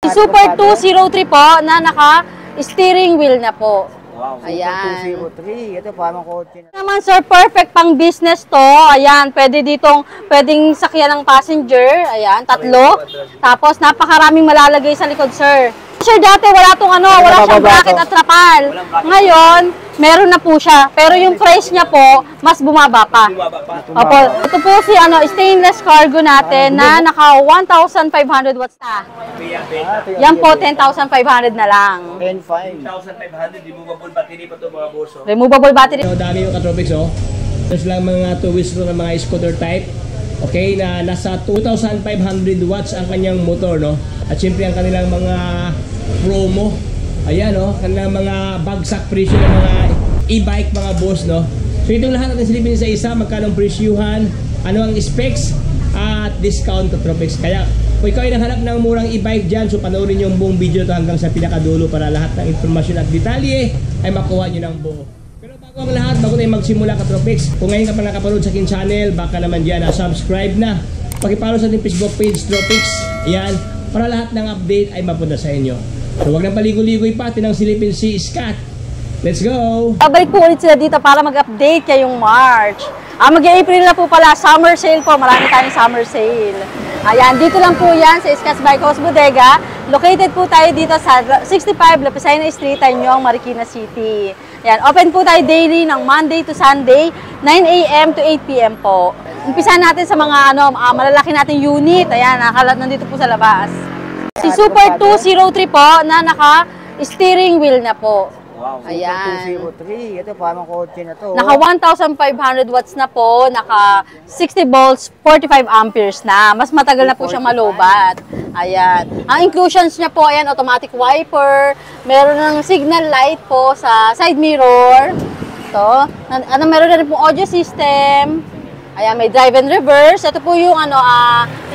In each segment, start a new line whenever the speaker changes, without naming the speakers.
Si Super 203 po na naka-steering wheel na po.
Wow,
ayan.
Super 203. Ito parang kotse na.
Naman sir, perfect pang business to. Ayan, pwedeng sakyan ng passenger. Ayan, 3. Tapos napakaraming malalagay sa likod sir. Sir, dati wala siyang bracket at trapal. Ngayon, meron na po siya. Pero yung price niya po, mas bumaba pa. Opo, ito po si stainless cargo natin na naka 1,500 watts na. Yan po, 10,500 na lang.
10,500. Removable battery pa ito mga boss.
Removable battery.
Dami yung Katropics, oh. There's lang mga 2 wheels ng mga scooter type. Okay, na nasa 2,500 watts ang kanyang motor, no? At syempre ang kanilang mga promo. Ayan, no? Kanilang mga bagsak presyo ng mga e-bike, mga boss, no? So itong lahat natin silipin sa isa, magkano presyuhan, ano ang specs, at discount Katropics. Kaya kung ikaw ay naghanap ng murang e-bike dyan, so panoorin nyo yung buong video to hanggang sa pinakadulo para lahat ng informasyon at detalye ay makuha nyo ng buo. Bago ang lahat, bago tayo magsimula Katropics, kung ngayon ka pa nakapanood sa aking channel, baka naman dyan subscribe na. Pakipollow sa ating Facebook page, Tropics. Ayan, para lahat ng update ay mapunta sa inyo. So wag nang paligoy-ligoy pa, tinang silipin si Scott. Let's go!
Babalik po ulit sila dito para mag-update kayong March. Mag-April na po pala, summer sale po. Marami tayong summer sale. Ayan, dito lang po yan sa Scott's Bike House Bodega. Located po tayo dito sa 65 Lapicina Street, Tanyong, Marikina City. Ayan, open po tayo daily ng Monday to Sunday, 9 AM to 8 PM po. Umpisa natin sa mga malalaki nating unit. Ayan, nandito po sa labas. Si Super 203 po na naka-steering wheel na po.
Wow,
ayan.
Super 203. Ito parang kotse na to.
Naka 1,500 watts na po, naka 60 volts, 45 amperes na. Mas matagal na po siyang malubat. Ayan. Ang inclusions niya po, ayan, automatic wiper, meron ng signal light po sa side mirror. Ito. Meron na rin po audio system. Ayan, may drive and reverse. Ito po yung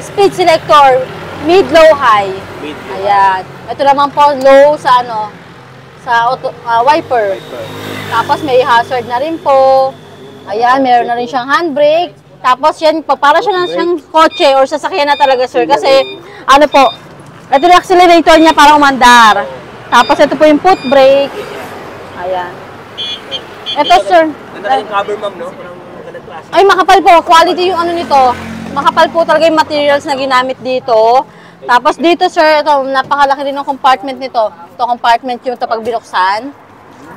speed selector, mid, low, high. Ayan. Ito naman po low sa sa wiper. Tapos may hazard na rin po. Ayan, meron na rin siyang handbrake. Tapos yan po, para siya siyang kotse or sasakyan na talaga sir. Kasi ito yung accelerator niya para umandar. Tapos ito po yung foot brake. Ayan. Ito sir.
Ganda yung cover ma'am, no?
Ay, makapal po. Quality yung nito. Makapal po talaga yung materials na ginamit dito. Tapos dito sir, ito, napakalaki din ng compartment nito. Ito compartment yung ito pag binuksan.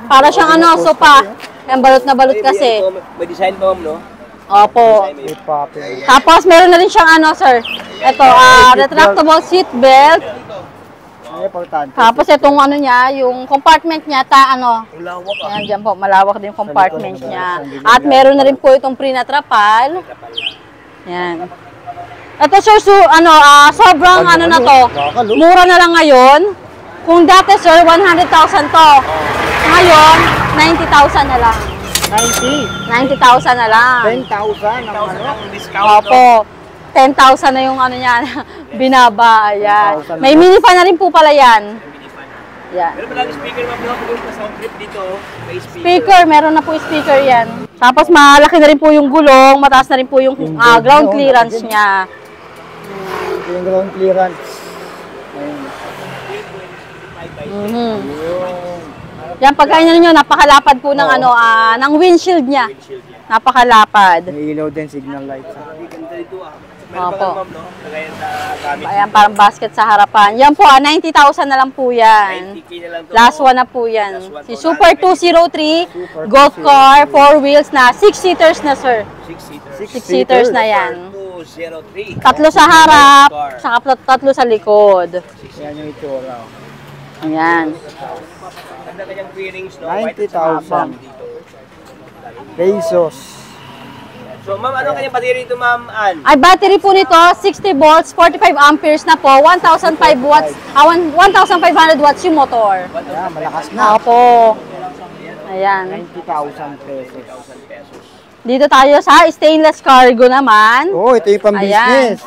Para siyang sopa. Yung balot na balot kasi.
May design pa ma'am, no?
Opo. Tapos meron na rin siyang sir. Ito, retractable seat belt. Tapos itong niya, yung compartment niya, ayan dyan po, malawak din yung compartment niya. At meron na rin po itong pre-natrapal. Ayan. Ito sir, sobrang na to, mura na lang ngayon. Kung dati sir, 100,000 to. Ngayon, 90,000 na lang. 90,000 na lang.
10,000 ang discount.
Opo. 10,000 na yung niya, binaba. Ayan. May mini fan na rin po pala yan. Yan.
Meron pala speaker ma'am, no? Sound trip dito, may
speaker, meron na po speaker yan. Tapos malaki na rin po yung gulong, mataas na rin po yung ground clearance niya.
Yung ground clearance.
Yan, pagkain nyo, napakalapad po ng ng windshield niya. Napakalapad.
May ilaw din, signal lights.
Opo. Ayan, parang basket sa harapan. Yan po, 90,000 na lang po yan. Last one na po yan. Si Super 203, golf car, 4 wheels na, 6-seaters na sir. 6-seaters na yan. 3 sa harap, saka 3 sa likod.
Yan yung itsura.
Ayan.
90,000 pesos.
So, ma'am, ano kanyang battery ito, ma'am?
Ay, battery po nito, 60 volts, 45 amperes na po, 1,500 watts yung motor.
Ayan, malakas na.
Opo. Ayan.
90,000 pesos.
Dito tayo sa stainless cargo naman.
Ito yung pang-business.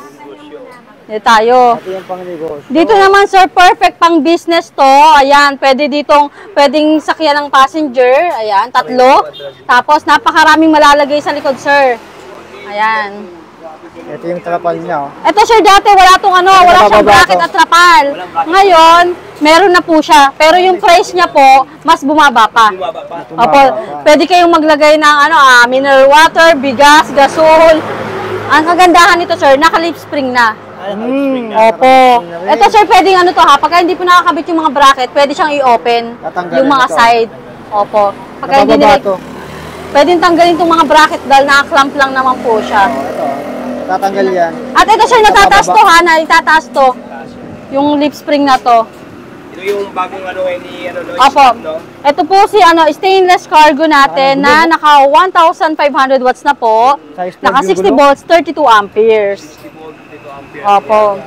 Dito tayo.
Ito yung pang-negosyo.
Dito naman, sir, perfect pang business to. Ayan, pwedeng sakyan ng passenger. Ayan, 3. Tapos, napakaraming malalagay sa likod, sir. Ayan.
Ito yung trapal niya, oh.
Ito sir, dati wala siyang
nabababa
bracket
to.
at trapal. Ngayon, meron na po siya. Pero yung price niya po, mas bumaba pa.
Bumaba pa.
Opo, pwede kayong maglagay ng mineral water, bigas, gasol. Ang kagandahan nito sir, naka-lip spring na. Opo. Ito sir, pwedeng pagka hindi po nakakabit yung mga bracket, pwede siyang i-open
Tatanggalin
yung mga
ito.
side. Opo. Pagka hindi
Nabababa
nila,
to.
pwedeng tanggalin itong mga bracket dahil naka-clamp lang naman po siya.
Oh, ito. Tatanggal yan.
At ito sir, natataas to itataas to. Yung lip spring na to.
Ito yung bagong ni
Opo. Ito po si stainless cargo natin na naka 1,500 watts na po.
Size 12
Naka
yung
60
gulo.
volts, 32 amperes. Opo.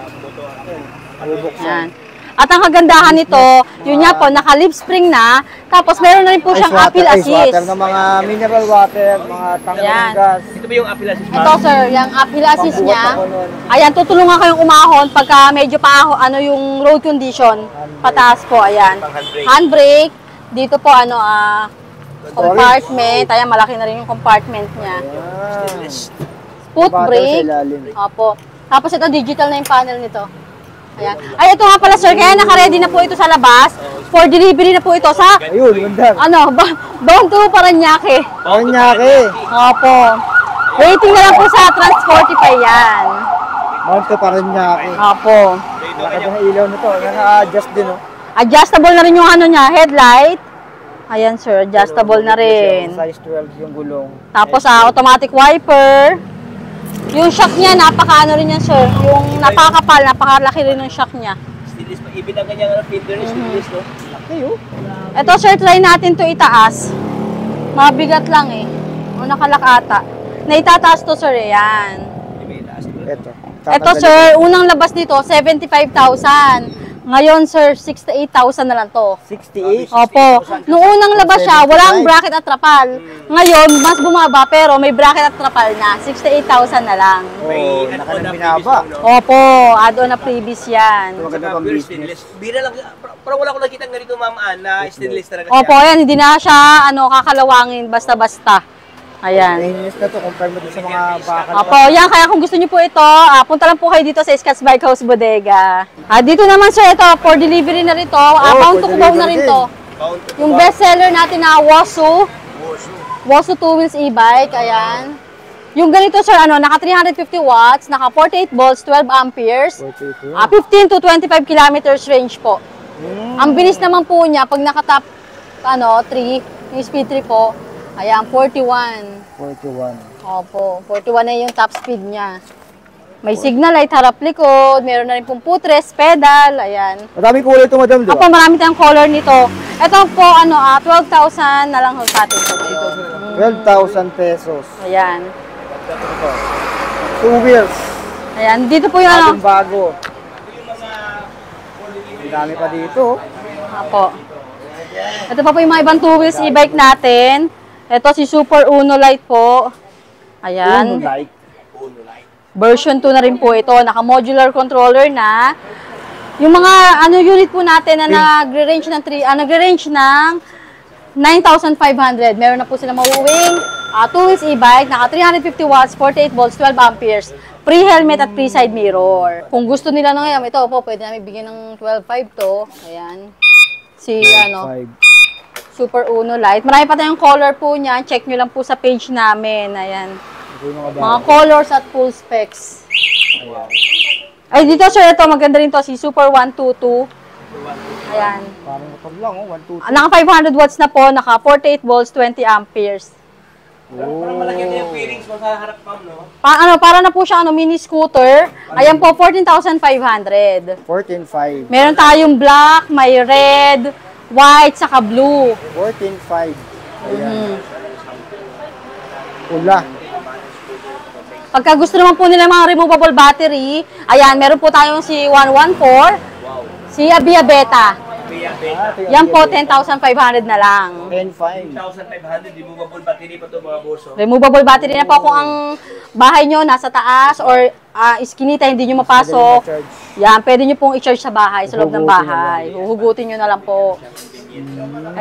Yan. At ang kagandahan nito, yun nga po, naka lip spring na. Tapos meron na rin po siyang appeal
Ice water
assist.
ng mga mineral water, mga tanggal
Yan.
ng gas.
Ito ba yung appeal assist, ma'am?
Ito sir, yung appeal assist
Pambuhat
niya.
ako nun.
Ayan, tutulungan kayong umahon pagka medyo yung road condition. Pataas po, ayan.
Pang-handbrake.
Handbrake. Dito po, compartment. Ayan, malaki na rin yung compartment niya. Foot
Battery sa
brake.
ilalim.
Opo. Tapos ito, digital na yung panel nito. Ayan. Ay, ito nga pala sir, kaya naka-ready na po ito sa labas. For delivery na po ito sa,
Ayun, ganda.
Bound to Paranaque.
Paranaque.
Opo. Waiting na lang po sa Transportify yan.
Mount to Paranaque.
Opo.
Laki ng ilaw nito. Na-adjust din, oh.
Adjustable na rin yung headlight. Ayan sir, adjustable na rin.
Size 12 yung gulong.
Tapos automatic wiper. Yung shock niya, rin yan sir. Yung napakapal, napakalaki rin yung shock niya.
Stainless pa. Ibig ang kanyang filter is stainless, no?
Laki, oh.
Ito sir, try natin to itaas. Mabigat lang eh. O nakalakata. Naitataas to sir, yan.
Ito.
Ito sir, unang labas dito, 75,000. Ngayon sir, 68,000 na lang to.
68.
Opo. Noong unang labas siya, walang bracket at trapal. Ngayon, mas bumaba pero may bracket at trapal na. 68,000 na lang.
Oh,
add-on
naka
na
ng binaba.
previous, no?
Opo, add-on na previous yan.
Maganda pang
Pure
business.
stainless. Bira lang. Parang wala ko nakita ganito, ma'am, na stainless talaga siya.
Opo, ayan, hindi na siya kakalawangin basta-basta. Ayan.
Stainless na to, compare mo din sa mga bakal.
Opo, yan. Kaya kung gusto niyo po ito, punta lang po kayo dito sa Scotts Bike House Bodega. Dito naman sir, ito, for delivery na rin to. Bound to
for
Cubao na
delivery
rin to. Yung best seller natin na Wosu 2 wheels e-bike, ayan. Yung ganito sir, naka 350 watts, naka 48 volts, 12 amperes. 15 to 25 kilometers range po. Ang bilis naman po niya, pag naka-top 3, yung speed 3 po, ayan, 41.
41.
Opo, 41 na yung top speed niya. May signal light, harap likod, meron na rin pong footrest, pedal, ayan.
Madaming kulay ito, madam, di
Opo,
ba?
marami tayong color nito. Ito po, 12,000 na lang ho sa atin po ngayon.
12,000 pesos.
Ayan.
2 wheels.
Ayan, dito po yung
Bagong bago. Ang dami pa dito.
Opo. Ito pa po yung mga ibang 2 wheels e-bike natin. Ito si Super Uno Light po. Ayan. Version 2 na rin po ito. Naka-modular controller na. Yung mga unit po natin na nagre-range ng 9,500. Meron na po sila mauuwing 2 wheels e-bike, naka 350 watts, 48 volts, 12 amperes. Pre-helmet at pre-side mirror. Kung gusto nila ngayon, ito po, pwede namin bigyan ng 12,500 to. Ayan. Super Uno Light. Marami pa tayong color po niyan. Check nyo lang po sa page namin. Ayan. Mga colors at full specs. Ay, dito sir, ito maganda rin to. Si Super 122. Ayan.
Parang motor lang, 1, 2, 3.
Naka 500 watts na po. Naka 48 volts, 20 amperes.
Parang malaki na yung fairings mo sa harap, ma'am, no?
Para na po siya mini scooter. Ayan po, 14,500.
14,500.
Meron tayong black, may red, white, saka blue.
14,500. Ayan. Pula.
Pagka gusto naman po nila mga removable battery, ayan, meron po tayong si 114, si Abia Beta. Yan po, 10,500 na lang.
10,500.
1,500, removable battery pa ito, mga boss.
Removable battery na po kung ang bahay nyo nasa taas or iskinita, hindi nyo mapasok. Yan, pwede nyo pong i-charge sa bahay, sa loob ng bahay. Huhugutin nyo na lang po.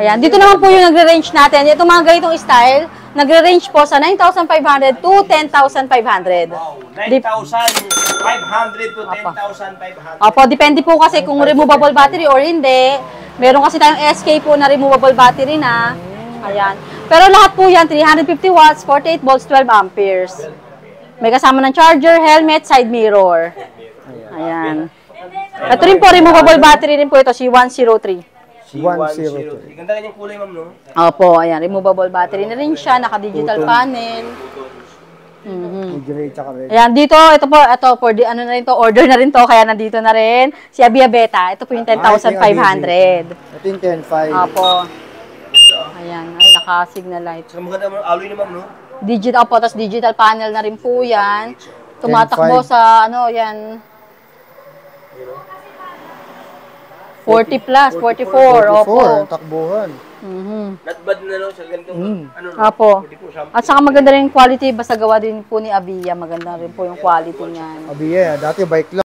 Ayan, dito naman po yung nagre-range natin. Itong mga ganitong style, nagre-range po sa 9,500 to 10,500.
Wow, 9,500 to 10,500.
Opo, depende po kasi kung removable battery or hindi. Meron kasi tayong SK po na removable battery na. Ayan. Pero lahat po yan, 350 watts, 48 volts, 12 amperes. May kasama ng charger, helmet, side mirror. Ayan. Ito rin po, removable battery rin po ito, C103.
C103. Ganda rin yung kulay, ma'am, no?
Opo, ayan, removable battery na rin siya, naka-digital panel.
Gray tsaka red.
Ayan, dito, ito po, ano na rin to, order na rin to, kaya nandito na rin. Si Abia Beta, ito po yung 10,500.
Ito yung 10.5.
Opo. Ayan, ay, naka-signal light.
So, maganda mo, alloy na, ma'am, no?
Digital po, tapos digital panel na rin po yan. Tumatakbo
10.5.
sa, ano, yan. 40 plus, 44, opo.
ang takbuhan.
Not bad na, no? Sa ganitong, ano, no?
Opo.
44 something.
At saka maganda rin yung quality, basta gawa din po ni Abia, maganda rin po yung quality niyan.
Abi, dati bike lang.